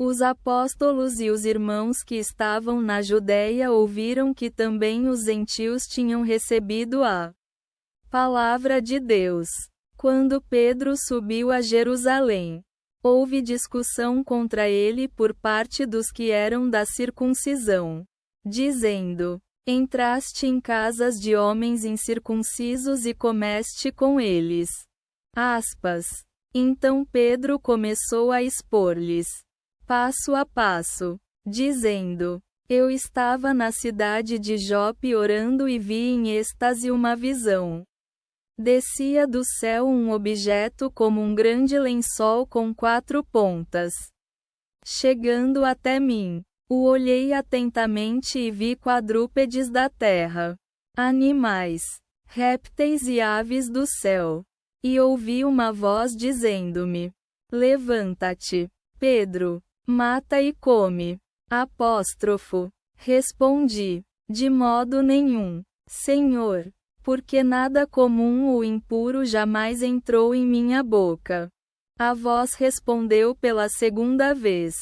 Os apóstolos e os irmãos que estavam na Judéia ouviram que também os gentios tinham recebido a palavra de Deus. Quando Pedro subiu a Jerusalém, houve discussão contra ele por parte dos que eram da circuncisão, dizendo: entraste em casas de homens incircuncisos e comeste com eles. Então Pedro começou a expor-lhes, passo a passo, dizendo: eu estava na cidade de Jope orando e vi em êxtase uma visão. Descia do céu um objeto como um grande lençol com 4 pontas. Chegando até mim, o olhei atentamente e vi quadrúpedes da terra, animais, répteis e aves do céu. E ouvi uma voz dizendo-me: levanta-te, Pedro, mata e come. Respondi: de modo nenhum, Senhor, porque nada comum ou impuro jamais entrou em minha boca. A voz respondeu pela segunda vez: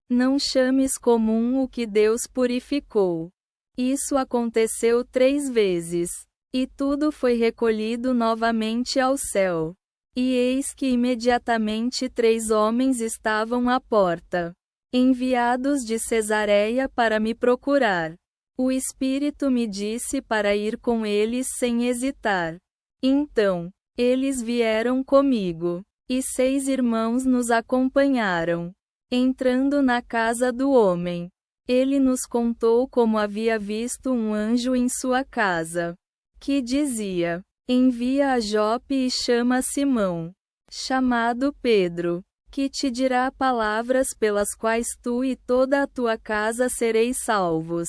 não chames comum o que Deus purificou. Isso aconteceu 3 vezes. E tudo foi recolhido novamente ao céu. E eis que imediatamente 3 homens estavam à porta, enviados de Cesareia para me procurar. O Espírito me disse para ir com eles sem hesitar. Então, eles vieram comigo, e 6 irmãos nos acompanharam. Entrando na casa do homem, ele nos contou como havia visto um anjo em sua casa, que dizia: envia a Jope e chama Simão, chamado Pedro, que te dirá palavras pelas quais tu e toda a tua casa sereis salvos.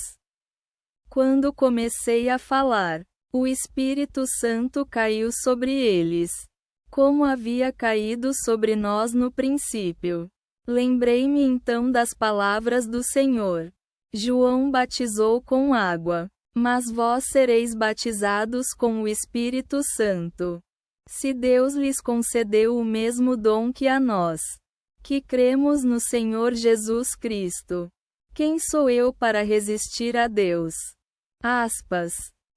Quando comecei a falar, o Espírito Santo caiu sobre eles, como havia caído sobre nós no princípio. Lembrei-me então das palavras do Senhor: João batizou com água, mas vós sereis batizados com o Espírito Santo. Se Deus lhes concedeu o mesmo dom que a nós, que cremos no Senhor Jesus Cristo, quem sou eu para resistir a Deus?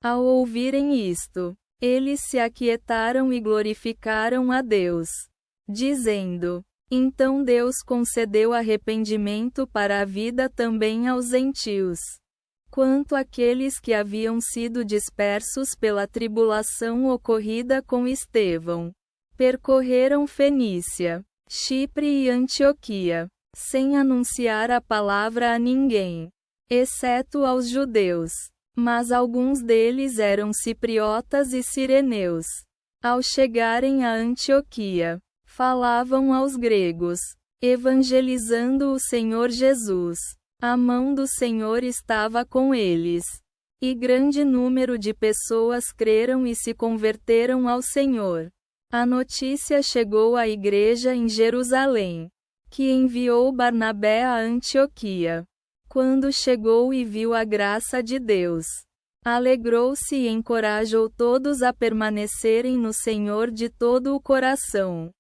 Ao ouvirem isto, eles se aquietaram e glorificaram a Deus, dizendo: então Deus concedeu arrependimento para a vida também aos gentios. Quanto àqueles que haviam sido dispersos pela tribulação ocorrida com Estevão, percorreram Fenícia, Chipre e Antioquia, sem anunciar a palavra a ninguém, exceto aos judeus. Mas alguns deles eram cipriotas e cireneus. Ao chegarem a Antioquia, falavam aos gregos, evangelizando o Senhor Jesus. A mão do Senhor estava com eles. E grande número de pessoas creram e se converteram ao Senhor. A notícia chegou à igreja em Jerusalém, que enviou Barnabé a Antioquia. Quando chegou e viu a graça de Deus, alegrou-se e encorajou todos a permanecerem no Senhor de todo o coração.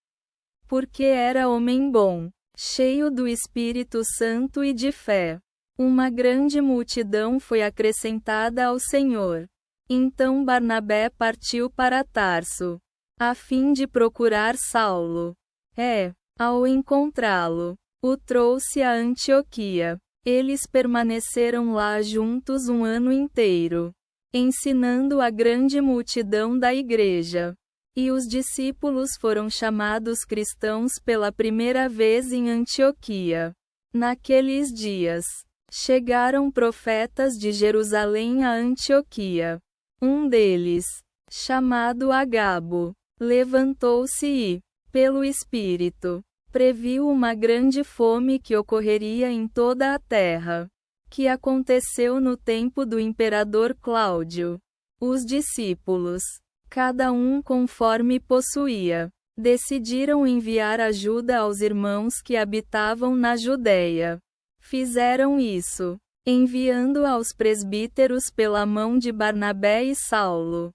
Porque era homem bom, cheio do Espírito Santo e de fé. Uma grande multidão foi acrescentada ao Senhor. Então Barnabé partiu para Tarso, a fim de procurar Saulo. Ao encontrá-lo, o trouxe a Antioquia. Eles permaneceram lá juntos 1 ano inteiro, ensinando a grande multidão da igreja. E os discípulos foram chamados cristãos pela primeira vez em Antioquia. Naqueles dias, chegaram profetas de Jerusalém a Antioquia. Um deles, chamado Agabo, levantou-se e, pelo Espírito, previu uma grande fome que ocorreria em toda a terra, que aconteceu no tempo do imperador Cláudio. Os discípulos, cada um conforme possuía, decidiram enviar ajuda aos irmãos que habitavam na Judéia. Fizeram isso, enviando aos presbíteros pela mão de Barnabé e Saulo,